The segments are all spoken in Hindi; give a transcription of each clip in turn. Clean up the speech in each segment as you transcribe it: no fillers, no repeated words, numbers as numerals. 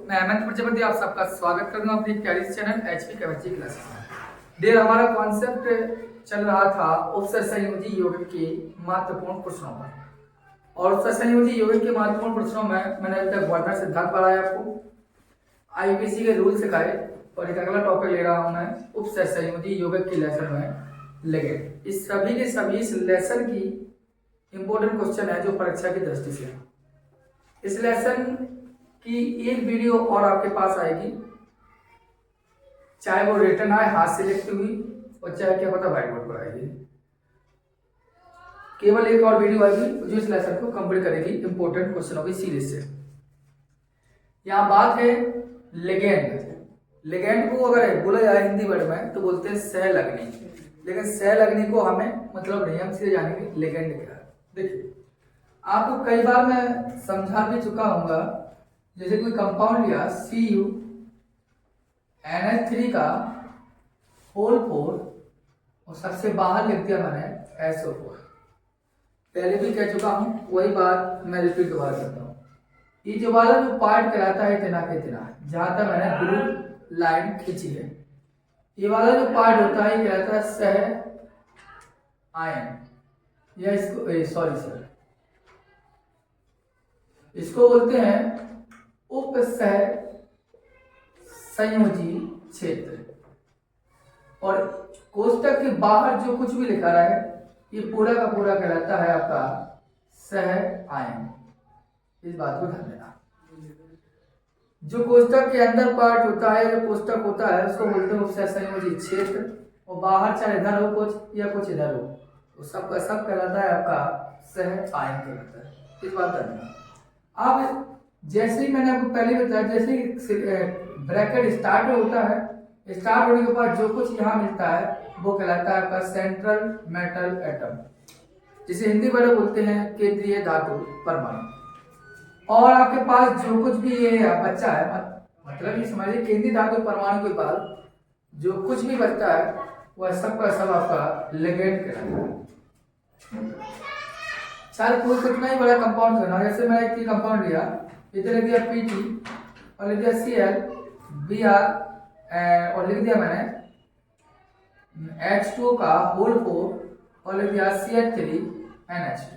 मैं हेमंत प्रजापति आप सबका स्वागत करता हूँ अपनी प्यारी चैनल एचपी केमिस्ट्री क्लासेस में। देर हमारा कॉन्सेप्ट चल रहा था उपसंयोजी यौगिक के महत्वपूर्ण प्रश्नों पर, और उपसंयोजी यौगिक के महत्वपूर्ण प्रश्नों में मैंने अभी तक वर्णन सिद्धांत पढ़ाया आपको, आईपीसी के रूल सिखाए, और एक अगला टॉपिक ले रहा हूँ मैं उपसंयोजी यौगिक के लेसन में लिगेंड। इस सभी के सभी इस लेसन की इंपॉर्टेंट क्वेश्चन है जो परीक्षा की दृष्टि से है। इस लेसन की एक वीडियो और आपके पास आएगी, चाहे वो रिटर्न आए हाथ से लिखती हुई, और चाहे क्या पता व्हाइट बोर्ड पर आएगी। केवल एक और वीडियो आएगी जो इस लेसन को कंप्लीट करेगी इंपॉर्टेंट क्वेश्चनों की सीरीज से। यहाँ बात है लिगेंड। लिगेंड को अगर बोला जाए हिंदी वर्ड में तो बोलते हैं सहलग्नी, लेकिन सहलग्नी को हमें मतलब नहीं, हम सीधे जानेंगे लिगेंड क्या है। देखिए, आपको कई बार मैं समझा भी चुका हूंगा। जैसे कोई कंपाउंड लिया CuNH3 का होल 4 और सबसे बाहर लिख दिया मैंने SO4। पहले भी कह चुका हूं, वही बात मैं रिपीट दोबारा करता हूं। ये जो वाला जो पार्ट कहलाता है इतना के इतना, जहां तक मैंने ब्लू लाइन खींची है, ये वाला जो पार्ट होता है ये कहलाता है सह आयन, या इसको इसको बोलते हैं उपसंयोजी क्षेत्र। और कोष्टक के बाहर जो कुछ भी लिखा रहा है ये पूरा का पूरा कहलाता है आपका सह आयन। इस बात को ध्यान देना। जो कोष्टक के अंदर पार्ट होता है, जो कोष्टक होता है, उसको बोलते हैं उपसंयोजी क्षेत्र। और बाहर चाहे इधर हो कुछ या कुछ इधर हो, तो सब का सब कहलाता है आपका सह आयन कहलाता है। इस बात ध्यान देना। अब जैसे ही मैंने आपको पहले बताया, जैसे ही ब्रैकेट स्टार्ट होता है, स्टार्ट होने के बाद जो कुछ यहाँ मिलता है वो कहलाता है आपका सेंट्रल मेटल एटम, जिसे हिंदी में बोलते हैं केंद्रीय धातु परमाणु। और आपके पास जो कुछ भी ये बच्चा है, मतलब ये समझिए केंद्रीय धातु परमाणु के बाद जो कुछ भी बचता है वह सबका सब आपका लिगेंड कहलाता है। चाहे कोई कितना ही बड़ा कंपाउंड करना, जैसे मैं एक कंपाउंड लिया, इधर लिख दिया Pt और लिख दिया Cl Br और लिख दिया मैंने H2 का होल 4 और लिख दिया CH3 NH2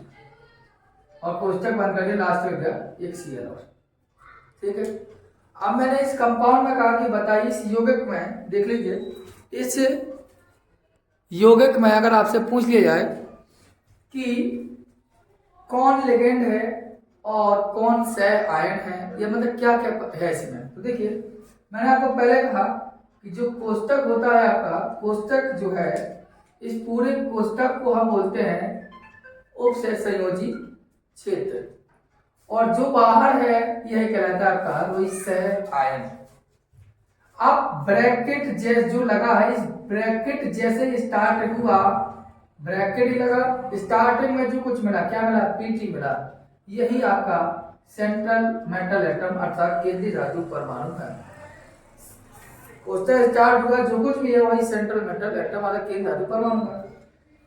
और कोष्टक बंद कर दिया, लास्ट में लिख दिया एक Cl और। ठीक है, अब मैंने इस कंपाउंड में कहा कि बताइए इस यौगिक में, देख लीजिए, इस यौगिक में अगर आपसे पूछ लिया जाए कि कौन लिगेंड है और कौन सह आयन है, या मतलब क्या क्या है इसमें, तो देखिए मैंने आपको पहले कहा कि जो कोष्टक होता है आपका, कोष्टक जो है, इस पूरे कोष्टक को हम बोलते हैं उपसंयोजी क्षेत्र, और जो बाहर है यह कहलाता है आपका वही सह आयन। अब ब्रैकेट जैसे जो लगा है, इस ब्रैकेट जैसे स्टार्ट हुआ, ब्रैकेट ही लगा, स्टार्टिंग में जो कुछ मिला, क्या मिला, Pt मिला, यही आपका सेंट्रल मेटल एटम अर्थात केंद्रीय धातु परमाणु है। कोष्टक स्टार्ट हुआ, जो कुछ भी है वही सेंट्रल मेटल एटम वाला केंद्रीय धातु परमाणु है।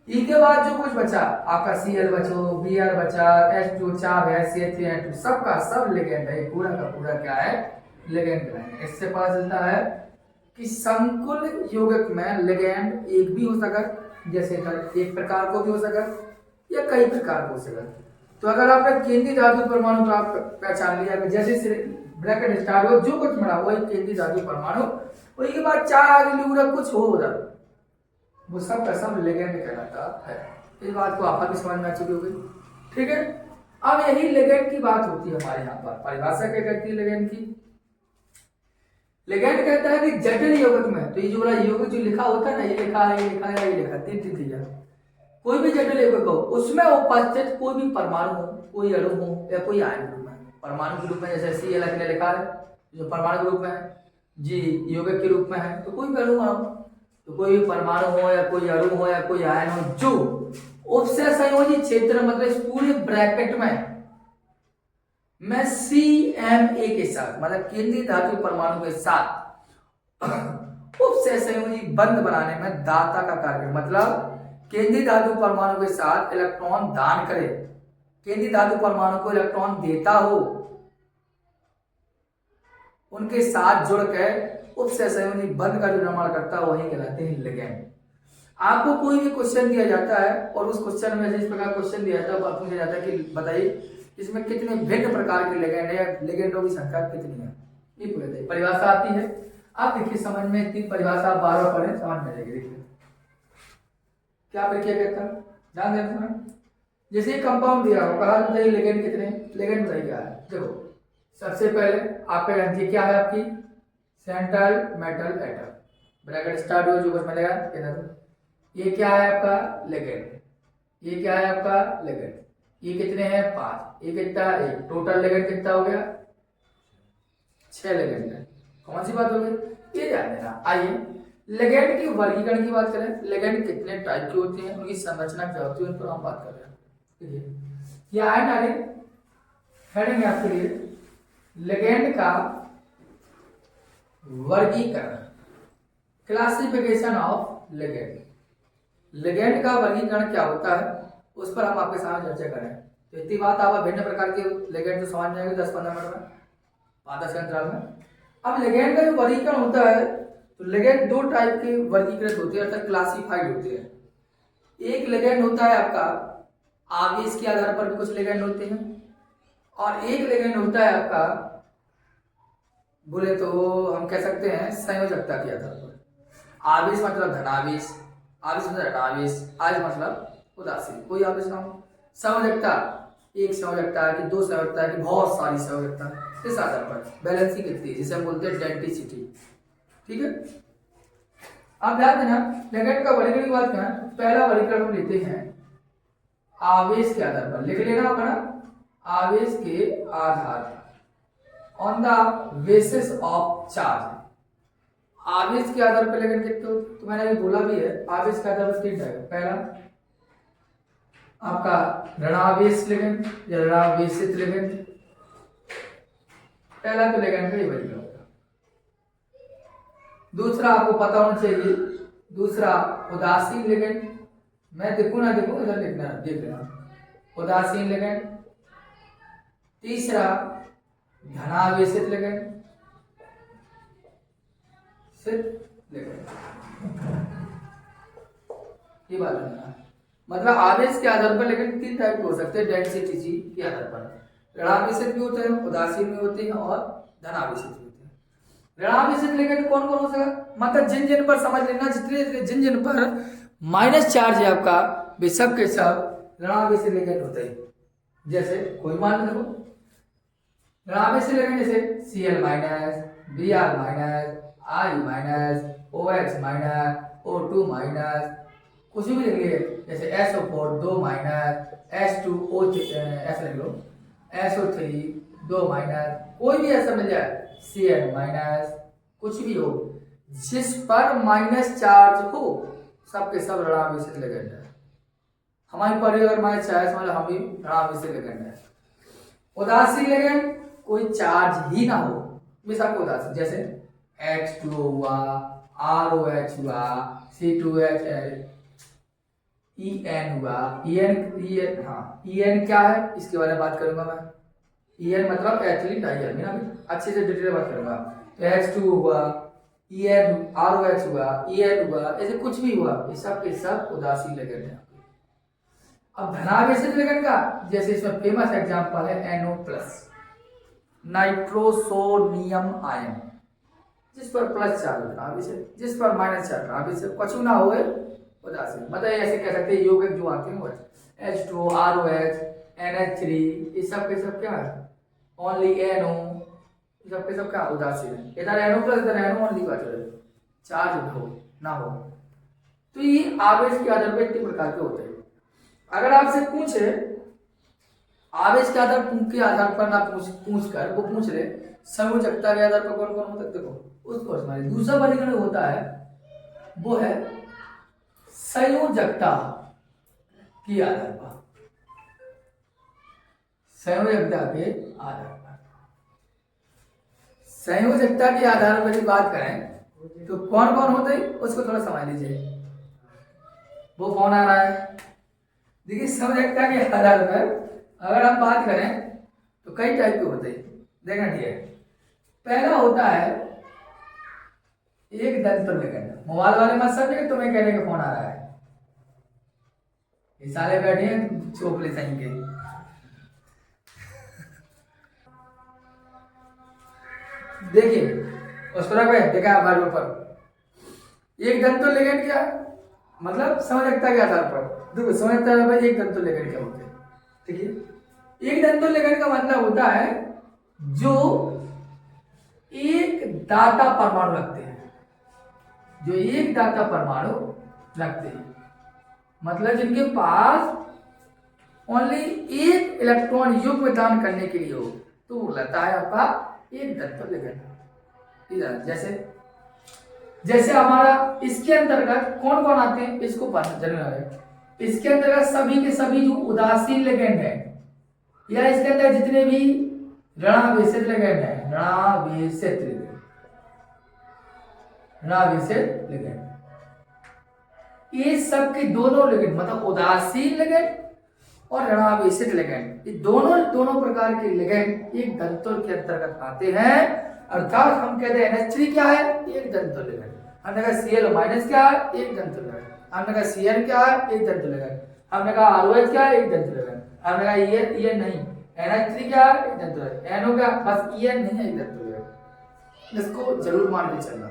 इसके बाद जो कुछ बचा आपका Cl बचो, Br बचा, H2 चार है, CH3 सबका सब लिगेंड है, पूरा का पूरा क्या है, लिगेंड है। इससे पता चलता है कि संकुल यौगिक में लिगेंड एक भी हो सका, जैसे एक प्रकार को भी हो सका या कई प्रकार को हो सका। तो अगर आपने केंद्रीय धातु परमाणु का पहचान लिया, जैसे ब्रैकेट स्टार्ट हो, जो कुछ मिला वही केंद्रीय धातु परमाणु, और इसके बाद चार आगे कुछ हो उधर, वो सब का सब लिगेंड कहलाता है। इस बात को आप भी समझ में आ चुकी होगी। ठीक है, अब यही लिगेंड की बात होती है हमारे यहाँ पर। परिभाषा क्या कहती है लिगेंड की? लिगेंड कहता है कि जटिल यौगिक में, तो ये जो वाला यौगिक जो लिखा होता है ना, ये लिखा है, ये लिखा है, ये लिखा, तीन चीजें, कोई भी जटिल यौगिक हो उसमें उपस्थित कोई भी परमाणु हो, कोई अणु हो या कोई आयन ग्रुप में, परमाणु के रूप में जैसे Cl ने लिखा है जो परमाणु के रूप में है, जी यौगिक के रूप में है, तो कोई भी अणु हो, तो कोई भी परमाणु हो या कोई अणु हो या कोई आयन हो, जो उपसंयोजी क्षेत्र मतलब इस पूरे ब्रैकेट में मैं CMa के साथ, मतलब केंद्रीय धातु परमाणु के साथ उपसंयोजी बंध बनाने में दाता का कार्य, मतलब केंद्रीय धातु परमाणु के साथ इलेक्ट्रॉन दान करे, केंद्रीय धातु परमाणु को इलेक्ट्रॉन देता हो, उनके साथ जुड़ कर उपसहसंयोजी बंध का जो निर्माण करता है वही कहलाते हैं लिगेंड। आपको कोई भी क्वेश्चन दिया जाता है और उस क्वेश्चन में इस प्रकार क्वेश्चन दिया जाता है, पूछा जाता है कि बताइए इसमें कितने भिन्न प्रकार के लिगेंड है या लिगेंडों की संख्या कितनी है, ये पूछते हैं। परिभाषा आती है, आप देखिए समझ में 3 परिभाषा आप बार बार पढ़ें, समझ में आएगी। देखिए क्या प्रक्रिया कहता है, ध्यान देना। जैसे कंपाउंड दिया हो, कहा बताइए लिगेंड कितने, लिगेंड बताइए क्या है। देखो सबसे पहले आपका एनर्जी क्या है, आपकी central metal atom, bracket start हो जो कुछ मिलेगा इधर, ये क्या है आपका लिगेंड, ये क्या है आपका लिगेंड, ये कितने हैं 5, ये कितना है 1, टोटल लिगेंड कितना हो गया 6 लिगेंड है। कौन सी बात हो गई ये ध्यान देना। आइए लिगेंड की वर्गीकरण की बात करें, लिगेंड कितने टाइप के होते हैं, उनकी संरचना क्या होती है, उन पर हम बात कर रहे हैं। ठीक है, ये है आगे हेडिंग आपके लिए लिगेंड का वर्गीकरण, क्लासिफिकेशन ऑफ लिगेंड। लिगेंड का वर्गीकरण क्या होता है उस पर हम आपके सामने चर्चा करें। तो इतनी बात आप भिन्न प्रकार के लिगेंड तो समझ जाएंगे 10-15 मिनट में, 5-10 अंतराल में। अब लिगेंड का जो वर्गीकरण होता है तो लिगेंड 2 टाइप के वर्गीकृत होते हैं अर्थात क्लासिफाइड होते हैं। एक लिगेंड होता है आपका आवेश के आधार पर भी कुछ लिगेंड होते हैं, और एक लिगेंड होता है आपका बोले तो हम कह सकते हैं संयोजकता के आधार पर। आवेश मतलब धनावेश, आवेश मतलब ऋणावेश, आवेश मतलब उदासीन, कोई आवेश ना हो। संयोजकता, एक संयोजकता है कि 2 संयोजकता है कि बहुत सारी संयोजकता, इस आधार पर बैलेंसिंग कितनी है जिसे हम बोलते हैं डेंसिटी। ठीक है, आप ध्यान देना लिगेंड का वर्गीकरण की बात करें, पहला वर्गीकरण हम लेते हैं आवेश के आधार पर, लिख लेना अपना आवेश के आधार पर, on the basis of charge. आवेश के आधार पर लिगेंड कितने हो, तो मैंने अभी बोला भी है आवेश के आधार पर 3 टाइप। पहला आपका ऋणावेश लिगेंड या ऋणावेशित लिगेंड, पहला तो लिगेंड का ये वर्गीकरण होगा। दूसरा आपको पता होना चाहिए, दूसरा उदासीन लिगेंड, मैं देखूं ना देखूं इधर लिखना देख लेना, उदासीन लिगेंड। तीसरा धनावेशित लिगेंड, ये बात है। मतलब आवेश के आधार पर लेकिन 3 टाइप के हो सकते हैं डेंसिटी जी के आधार पर। ऋणावेशित भी होते हैं, उदासीन भी होते हैं और धनावेशित भी होते हैं। ऋणावेशित लेकिन कौन कौन हो सकता, मतलब जिन जिन पर समझ लेना, जितने जिन जिन पर माइनस चार्ज है आपका वे सब के सब ऋणावेशित लेकिन होते हैं। जैसे कोई मान लो ऋणावेशित लेकिन जैसे Cl minus, Br minus, I minus, OH minus, O2 minus, कुछ भी लिख लिए जैसे SO4 2 माइनस, H2O ऐसा लिख लो, SO3 2 माइनस, कोई भी ऐसा मिल जाए Cl माइनस, कुछ भी हो जिस पर माइनस चार्ज हो सबके सब ऋणावेशित लिगेंड है। हमारी पर अगर माइनस चार्ज मतलब हम भी ऋणावेशित लिगेंड है। उदासीन लिगेंड कोई चार्ज ही ना हो, बेशक उदासीन, जैसे H2O हुआ, ROH हुआ, C2H EN हुआ, EN हाँ EN क्या है इसके बारे में बात करूंगा मैं। EN मतलब एथिलीन डाइअमीन, अभी अच्छे से डिटेल बात करूंगा। तो H2 हुआ, EN ROH हुआ, EN हुआ, ऐसे कुछ भी हुआ ये सब के सब उदासीन लिगेंड है। अब धनावेशित लिगेंड का जैसे इसमें फेमस एग्जांपल है NO+, नाइट्रोसोनियम आयन, जिस पर प्लस चार्ज धनावेशित, जिस पर माइनस चार्ज धनावेशित, कुछ ना हो उदासीन। मतलब ऐसे कह सकते हैं यौगिक जो आते हैं H2O, ROH, NH3 ये सब के सब क्या है ओनली NO, सब के सब क्या उदासीन है। इधर NO+, इधर NO ओनली बात है, चार्ज हो ना हो। तो ये आवेश के आधार पर 3 प्रकार के होते हैं। अगर आपसे पूछे आवेश के आधार पर ना पूछ कर वो पूछ ले संयोजकता के आधार पर कौन कौन होता है, देखो उसको समझिए। दूसरा वर्गीकरण होता है वो है संयोजकता के आधार पर, संयोजकता के आधार पर। संयोजकता के आधार पर यदि बात करें तो कौन कौन होते हैं उसको थोड़ा समझ लीजिए। वो कौन आ रहा है, देखिए संयोजकता के आधार पर अगर हम बात करें तो कई टाइप के होते हैं, देखना ठीक है। पहला होता है एक दंतुल लिगेंड। मोबाइल वाले मत समझे तुम्हें कहने का फोन आ रहा है, ये साले बैठे हैं चोपले सही के। देखिए उसको रख देखा बार पर एक दंतुल लिगेंड क्या है, मतलब समझता के आधार पर देखो समझता है भाई एक दंतुल लिगेंड क्या होते हैं। ठीक है, एक दंतुल लिगेंड का मतलब होता है जो एक दाता परमाणु रखते हैं, जो एक दाता परमाणु रखते हैं, मतलब जिनके पास ओनली एक इलेक्ट्रॉन युग्म दान करने के लिए हो, तो वो रहता है आपका एक दंतुल लिगेंड। जैसे हमारा इसके अंतर्गत कौन कौन आते हैं इसको पता जरूर है। इसके अंतर्गत सभी के सभी जो उदासीन लिगेंड है, या इसके अंदर जितने भी ऋणावेशित लिगेंड है, ऋणावेशित लिगेंड, ये सब के दोनों लिगेंड मतलब उदासीन लिगेंड और ऋणावेशित लिगेंड, ये दोनों प्रकार के लिगेंड एक दंतुल के अंतर्गत आते हैं। अर्थात हम कहते हैं NH3 क्या है, एक दंतुल लिगेंड। हमने कहा Cl- क्या है, एक दंतुल लिगेंड। हमने कहा Cn क्या है, एक दंतुल लिगेंड। हमने कहा ROH क्या है, एक दंतुल लिगेंड। हमने कहा EN नहीं, NH3 क्या है, एक दंतुल लिगेंड। NO क्या, बस EN नहीं है, एक दंतुल लिगेंड। इसको जरूर मान के चलना,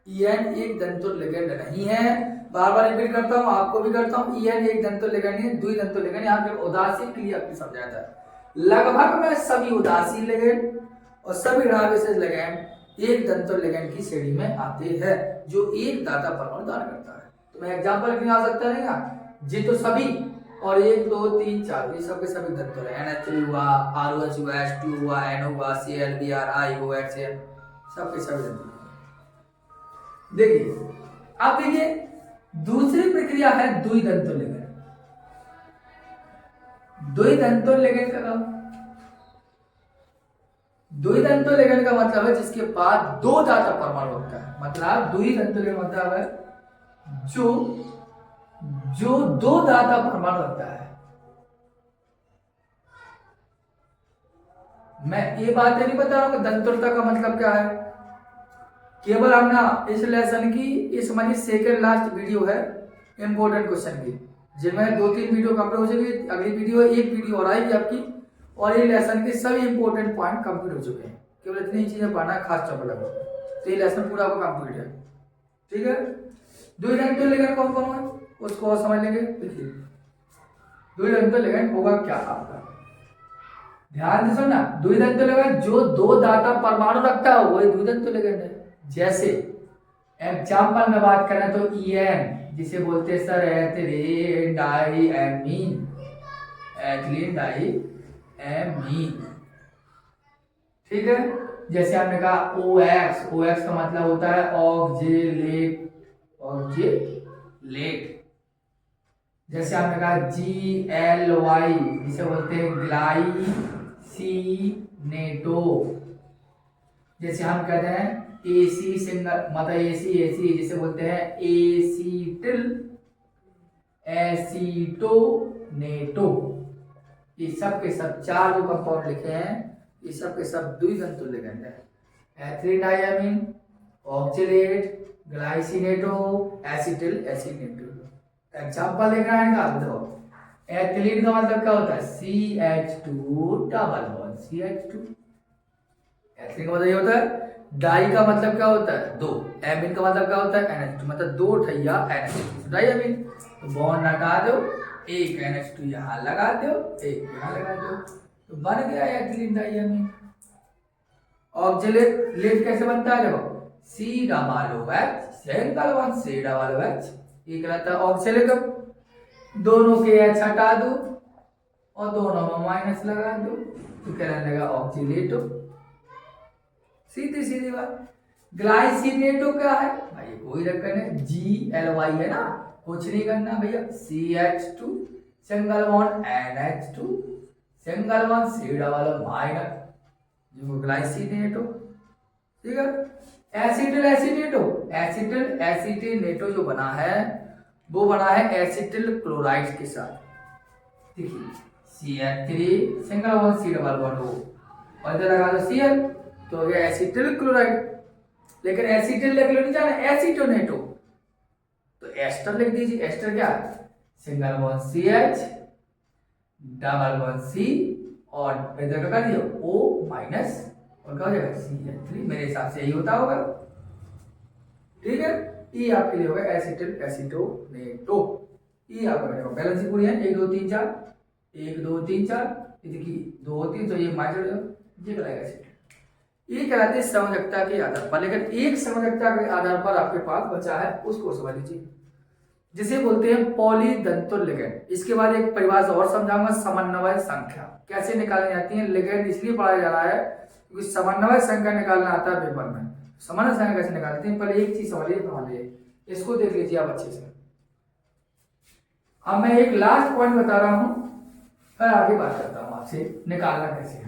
EN एक दंतुल लिगेंड नहीं है। बार बार रिपीट करता हूं, आपको भी करता हूं, EN एक दंतुल लिगेंड नहीं है, द्विदंतुल लिगेंड। यहाँ पे उदासीन के लिए आपको समझाया था। लगभग में सभी उदासीन लिगेंड और सभी ऋणावेशित लिगेंड एक दंतुल लिगेंड की श्रेणी में आते हैं, जो एक दाता परमाणु दान करता है। तो मैं एग्जांपल लिखने आ सकता है ना, जी तो सभी और 1 2 3 4 ये सब के सभी दंतुल है। NH3 हुआ, ROH हुआ, H2 हुआ, NO हुआ, Cl, Br, I, OH सब के सभी दंतुल। देखिए अब देखिए दूसरी प्रक्रिया है द्विदंतुल लिगेंड। द्विदंतुल लिगेंड का द्विदंतुल लिगेंड का मतलब है जिसके पास दो दाता परमाणु होता है। मतलब द्विदंतुल लिगेंड मतलब है जो दो दाता परमाणु होता है। मैं ये बातें नहीं बता रहा हूं कि दंतुलता का मतलब क्या है, केवल हमने इस लेसन की इस मनी सेकेंड लास्ट वीडियो है इंपोर्टेंट क्वेश्चन की, जिनमें 2-3 वीडियो कंप्लीट हो चुकी है। अगली वीडियो एक वीडियो और आएगी आपकी, और ये लेसन के सभी इंपोर्टेंट पॉइंट कंप्लीट हो चुके हैं। केवल इतनी ही चीजें पढ़ना है खास चौपड़ लगा, तो ये लेसन पूरा आपका कंप्लीट है। ठीक है, द्विदंतुल लिगेंड कौन कौन है उसको और समझ लेंगे। देखिए द्विदंतुल लिगेंड होगा क्या आपका, ध्यान से सुनना। द्विदंतुल लिगेंड जो दो दाता परमाणु रखता है वही द्विदंतुल लिगेंड है। जैसे एग्जाम्पल में बात करें तो EN जिसे बोलते हैं sir ethylene diamine, ethylene diamine. ठीक है, जैसे हमने कहा OX का मतलब होता है ऑक्जेलेट। जैसे हमने कहा GLY जिसे बोलते हैं ग्लाइसिनेटो। जैसे हम कहते हैं AC सिंगल मतलब AC जिसे बोलते हैं एसीटोनेटो। ये सब के सब चार जो कंपाउंड लिखे हैं ये सब के सब द्विदंतुल लिगेंड है। Ethylene diamine, oxalate, glycinato, acetylacetonato. Example देखना है इनका, देखो एथिलीन का मतलब क्या होता है CH2 double bond CH2। Ethylene का मतलब ये होता है। डाई का मतलब क्या होता है दो, एमीन का मतलब क्या होता है NH2 मतलब दो ठैया NH2 डाइएमीन। तो बॉन्ड हटा दो, एक NH2 यहाँ लगा दो, एक यहाँ लगा दो, तो बन गया एथिलीन डाइएमीन। ऑक्जेलेट लेट कैसे बनता है, देखो C double OH single bond C double OH, ये कहलाता है ऑक्जेलेट। दोनों के H हटा दो और दोनों में माइनस लगा दो तो कहने लगा ऑक्जेलेटो। सीधी सीधी बात। ग्लाइसिनेटो क्या है भाई, कोई रखना है GLY है ना, कुछ नहीं करना भैया। CH2 single bond NH2 single bond C double minus जो ग्लाइसिनेटो। ठीक है, एसिटिलेसिनेटो जो बना है वो बना है एसिटिल क्लोराइड के साथ। देखिए CH3 single bond C double bond हो और इधर लगा दो Cl तो हो गया एसिटिल क्लोराइड। लेकिन एसिटिल लिख लो नहीं जाना, एसीटोनेटो, तो एस्टर लिख दीजिए। एस्टर क्या, single bond CH, double bond C और इधर का कर दिया O माइनस और क्या हो जाएगा CH3। मेरे हिसाब से यही होता होगा, ठीक है। ये आपके लिए होगा एसिटिल एसीटोनेटो। ये आपका बनेगा बैलेंस पूरी है 1 2 3 4 1 2 3 4, ये देखिए 2 3, तो ये माइनस ये कराएगा एसिटिल। ये कहलाते हैं संयोजकता के आधार पर। लेकिन एक संयोजकता के आधार पर आपके पास बचा है, उसको समझ लीजिए, जिसे बोलते हैं पॉलीदंतुल लिगैंड। इसके बाद एक परिभाषा और समझाऊंगा, समन्वय संख्या कैसे निकाली जाती है। लिगैंड इसलिए पढ़ाया जा रहा है क्योंकि समन्वय संख्या निकालना आता है पेपर में। समन्वय संख्या कैसे निकालते हैं, पहले एक चीज समझिए, इसको देख लीजिए आप अच्छे से। अब मैं एक लास्ट पॉइंट बता रहा हूं, फिर आगे बात करता हूं आपसे निकालना कैसे है।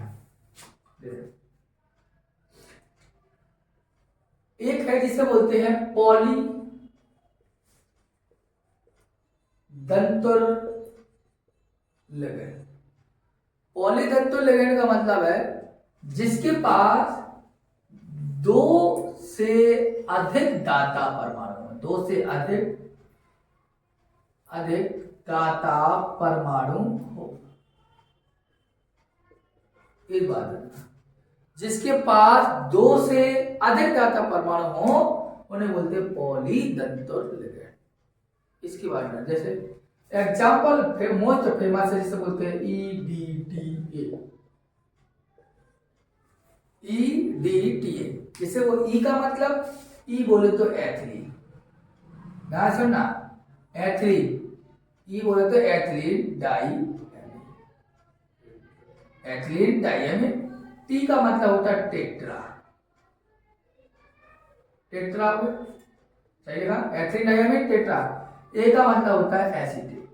एक है जिसे बोलते हैं पॉलीदंतुल लिगैंड। पॉलीदंतुल लिगैंड का मतलब है जिसके पास 2 से अधिक दाता परमाणु, 2 से अधिक दाता परमाणु हो। एक बात, जिसके पास 2 से अधिक दाता परमाणु हो उन्हें बोलते हैं पॉलीदंतुल लिगैंड। इसके बारे में जैसे एग्जाम्पल मोस्ट फेमस है जिसे बोलते हैं EDTA। जैसे वो ई का मतलब, ई बोले तो एथिलीन, ना सुनना एथिलीन, ई बोले तो एथिलीन डाइएमिन। टी का मतलब होता है टेट्रा, सही लिखा, एथिलीन डाइएमिन टेट्रा। ए का मतलब होता है acetate,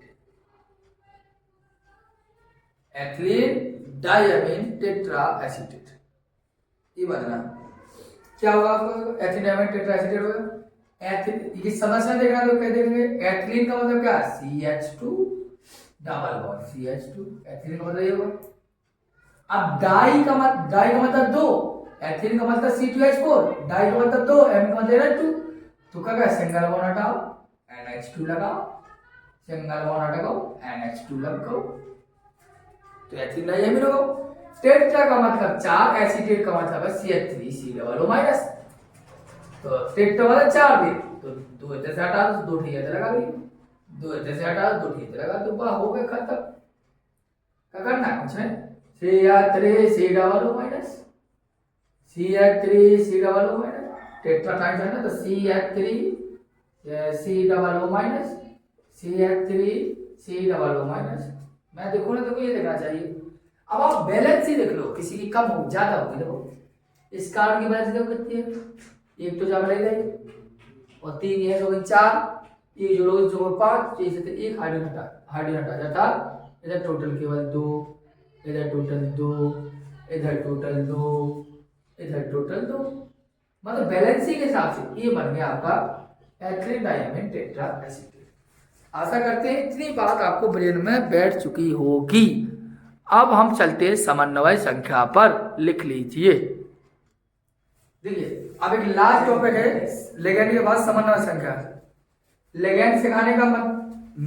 ethylene diamine tetra acetate. ये बदलना क्या होगा आपको, एथिलीन डाइएमिन टेट्रा एसीटेट होगा। ये संरचना देखना तो क्या देखेंगे, एथिलीन का मतलब क्या, CH2 double bond CH2, ethylene का मतलब ये होगा। अब डाई का मतलब 2, एथिलीन का मतलब C2H4, डाई का मतलब 2, M का मतलब NH2, तो क्या सिंगल बॉन्ड हटाओ NH2 लगाओ, सिंगल बॉन्ड हटाओ NH2 लगाओ, तो एथिलीन डाइएमिन लगाओ। टेट्रा का मतलब 4, एसीटेट का मतलब है CH3COO-, तो टेट्रा मतलब 4 दे, तो 2 इधर से हटा दो, 2 ठीक इधर लगा दी, 2 इधर से हटा दो, 2 ठीक इधर लगा दो, बस हो गया खत्म। क्या करना है, कुछ नहीं, CH3COO-, CH3COO-, टेट्रा टाइम्स है ना, तो CH3COO-, CH3COO-। मैं देखो ना, तो ये देखना चाहिए। अब आप बैलेंस ही देख लो, किसी की कम हो ज्यादा होगी, देखो इस कार्बन की बैलेंस देखो कितनी है, एक तो ज्यादा लग जाएगी और 3 ये हो गई 4, ये जोड़ो जोड़ो 5, जैसे तो एक हाइड्रोजन हटा जाता, इधर टोटल केवल 2, इधर टोटल 2, इधर टोटल 2, इधर टोटल 2, मतलब बैलेंसिंग के हिसाब से ये बन गया आपका एथिलीन डाइएमिन टेट्रा एसीटेट। आशा करते हैं इतनी बात आपको ब्रेन में बैठ चुकी होगी। अब हम चलते हैं समन्वय संख्या पर, लिख लीजिए। देखिए अब एक लास्ट टॉपिक है लिगैंड के बाद समन्वय संख्या। लिगैंड सिखाने का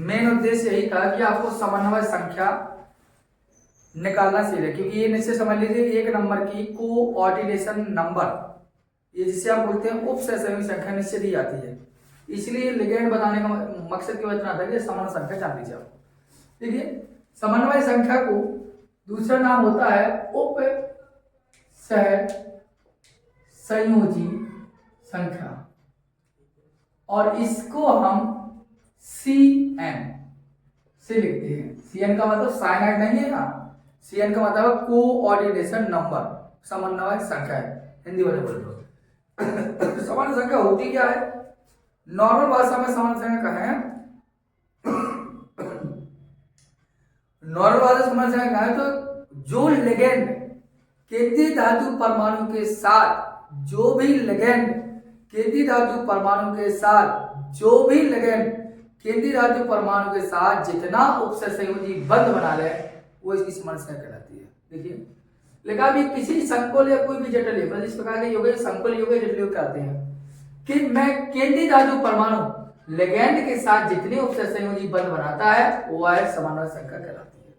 मेन उद्देश्य यही था कि आपको समन्वय संख्या निकालना सीखे, क्योंकि ये निश्चय समझ लीजिए 1 नंबर की कोऑर्डिनेशन नंबर, ये जिसे आप बोलते हैं उपसहसर्मी संख्या निश्चय दी जाती है। इसलिए लिगैंड बताने का मकसद की वजह था कि समन्वय संख्या जान लीजिए आप। देखिए समन्वय संख्या को दूसरा नाम होता है उप संयोजी संख्या, और इसको हम CN से लिखते हैं। CN का मतलब साइनाइड नहीं है ना, CN का मतलब कोऑर्डिनेशन नंबर, समन्वय संख्या है, हिंदी वाले बोल दो। समन्वय संख्या होती क्या है, नॉर्मल भाषा में समन्वय संख्या है, नॉर्मल भाषा समन्वय संख्या है तो जो लिगैंड केंद्रीय धातु परमाणु के साथ, जो भी लिगैंड केंद्रीय धातु परमाणु के साथ, जो भी लिगैंड केंद्रीय धातु परमाणु के साथ जितना उपसहसंयोजी बंध बना ले, वो इसकी समन्वय संख्या कहलाती है। देखिए लिखा भी किसी संकुल या कोई भी जटिल योग, जिस प्रकार के योग संकुल योग जटिल योग कहते हैं कि मैं केंद्रीय धातु परमाणु लिगैंड के साथ जितने उपसर्ग संयोजी बंध बनाता है वो है समन्वय श्रृंखला कहलाती है,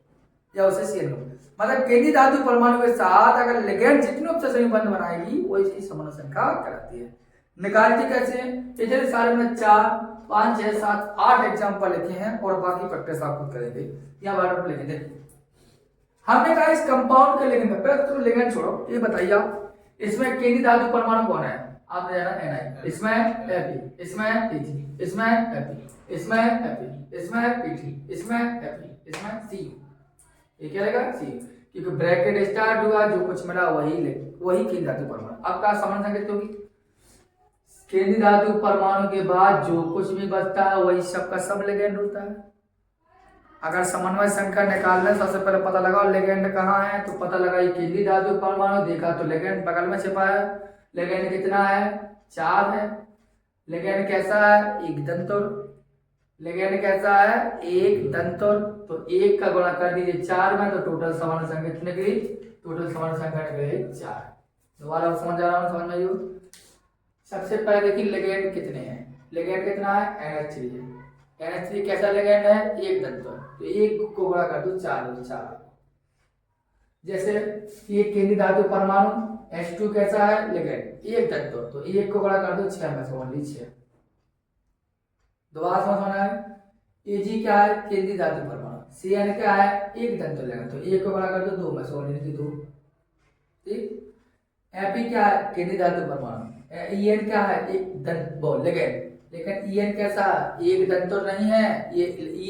या उसे सीएनओ। मतलब केंद्रीय धातु परमाणु के साथ अगर लिगैंड जितने उपसर्ग संयोजी बंध बनाएगी वो इसकी समन्वय श्रृंखला कहलाती है। निकालती कैसे? पिछले साल में 4, 5, 6, 7, 8 एग्जाम्पल लिखे हैं और बाकी प्रैक्टिस आप खुद करेंगे। यहाँ बार लिखे देखिए, हमने कहा इस कंपाउंड के लिगेंड में, पहले तुम लिगेंड छोड़ो, ये बताइए आप इसमें केंद्रीय धातु परमाणु कौन है? आपने जाना Na, इसमें Fe, इसमें Pg, इसमें Fe, इसमें Fe, इसमें Pg, इसमें Fe, इसमें Cu। ये क्या रहेगा? Cu, क्योंकि ब्रैकेट स्टार्ट हुआ, जो कुछ मिला वही केंद्रीय धातु परमाणु। अब क्या समझ सकते होगी? केंद्रीय धातु परमाणु के बाद जो कुछ भी बचता है वही सबका सब लिगेंड होता है। अगर समन्वय श्रृंखला निकालने सबसे पहले पता लगाओ लिगेंड कहाँ है, तो पता लगा ये केंद्रीय धातु परमाणु, देखा तो लिगेंड बगल में छिपा है। लिगेंड कितना है? 4 है। लिगेंड कैसा है? एक दंतुर। लिगेंड कैसा है? एक दंतुर। तो 1 का गुणा कर दीजिए 4 में, तो टोटल समन्वय श्रृंखला कितनी निकली? टोटल समन्वय श्रृंखला निकली 4। दोबारा समझ आ रहा हूँ, समझ में? सबसे पहले देखिए लिगेंड कितने हैं। लिगेंड कितना है? NH3 है। NH3 कैसा लिगेंड है? एक दंतुर। तो 1 को गुणा कर दो 4। जैसे ये केंद्रीय धातु परमाणु H2 कैसा है? लिगेंड एक दंतुर, तो 1 को गुणा कर दो 6 में से ओनली 6। दोबारा समझना है। Ag क्या है? केंद्रीय धातु परमाणु। Cn क्या है? एक दंतुर लिगेंड, तो 1 को गुणा कर दो 2 में से ओनली 2। ठीक। Fe क्या है? केंद्रीय धातु परमाणु। En क्या है? एक दंत लिगेंड, लेकिन En कैसा? एक दंतुर नहीं है, ये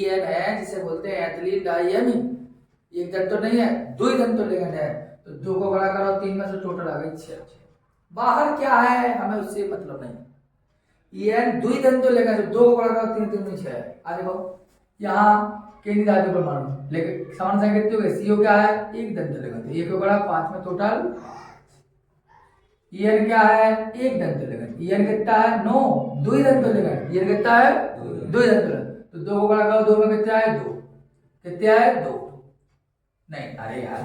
En है जिसे बोलते हैं एथिलीन डाइएमीन। एक दंतुर नहीं है, 2 दंतुर लिगेंड है, तो 2 को गुणा करो 3 में से टोटल आ गई 6। बाहर क्या है हमें उससे मतलब नहीं। En 2 दंतुर लिगेंड, 2 को गुणा करो 3 में 6। आ देखो यहाँ केंद्रीय धातु परमाणु, लेकिन समान संख्या कितनी हो गई? CO क्या है? एक दंतुर लिगेंड, 1 को गुणा 5 में टोटल। En क्या है? एक दंतुर लिगेंड। En कितना है? 9, 2 दंतुर लिगेंड। En कितना है? 2 दंतुर। तो 2 को गुणा करो 2 में कितना है? 2। कितना है? 2 नहीं, अरे यार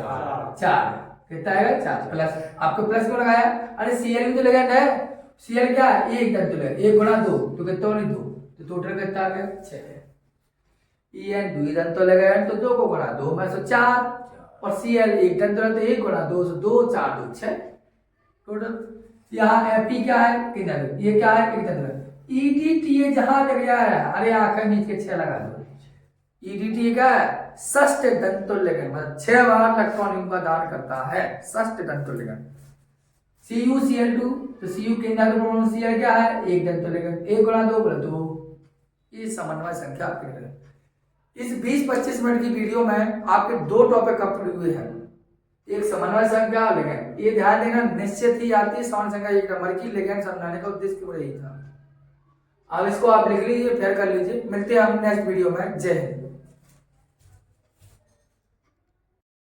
4। कितना है? 4 प्लस, आपको प्लस क्यों लगाया? अरे Cl भी तो लिगेंड है। Cl क्या है? एक दंतुर लिगेंड, 1 गुणा 2 तो कितना होनी? 2। तो टोटल कितना आ गया? 6 है। En 2 दंतुर लिगेंड, तो 2 को गुणा 2 में से 4, और Cl एक दंतुर, तो 1 गुणा 2 से 2, 4 2 6 टोटल। यहाँ Fe क्या है? किधर? ये क्या है? एक दंतुर। EDTA जहां लग गया है, अरे आंखें नीचे 6 लगा दो। EDTA क्या है? षष्ठ दंतुर लिगेंड, मतलब 6 बार इलेक्ट्रॉन का दान करता है, षष्ठ दंतुर लिगेंड। CuCl2, तो Cu केंद्रीय धातु परमाणु, Cl क्या है? एक दंतुर लिगेंड, 1 गुणा 2 बोले 2। ये समन्वय श्रृंखला आपके इस 20-25 मिनट की वीडियो में आपके 2 टॉपिक कवर हुए हैं, एक समन्वय श्रृंखला लिगेंड। ये ध्यान देना निश्चित ही आती है समन्वय श्रृंखला 1 नंबर की, लिगेंड समझाने का उद्देश्य केवल यही था। अब इसको आप लिख लीजिए, फिर कर लीजिए। मिलते हैं हम नेक्स्ट वीडियो में। जय हिंद।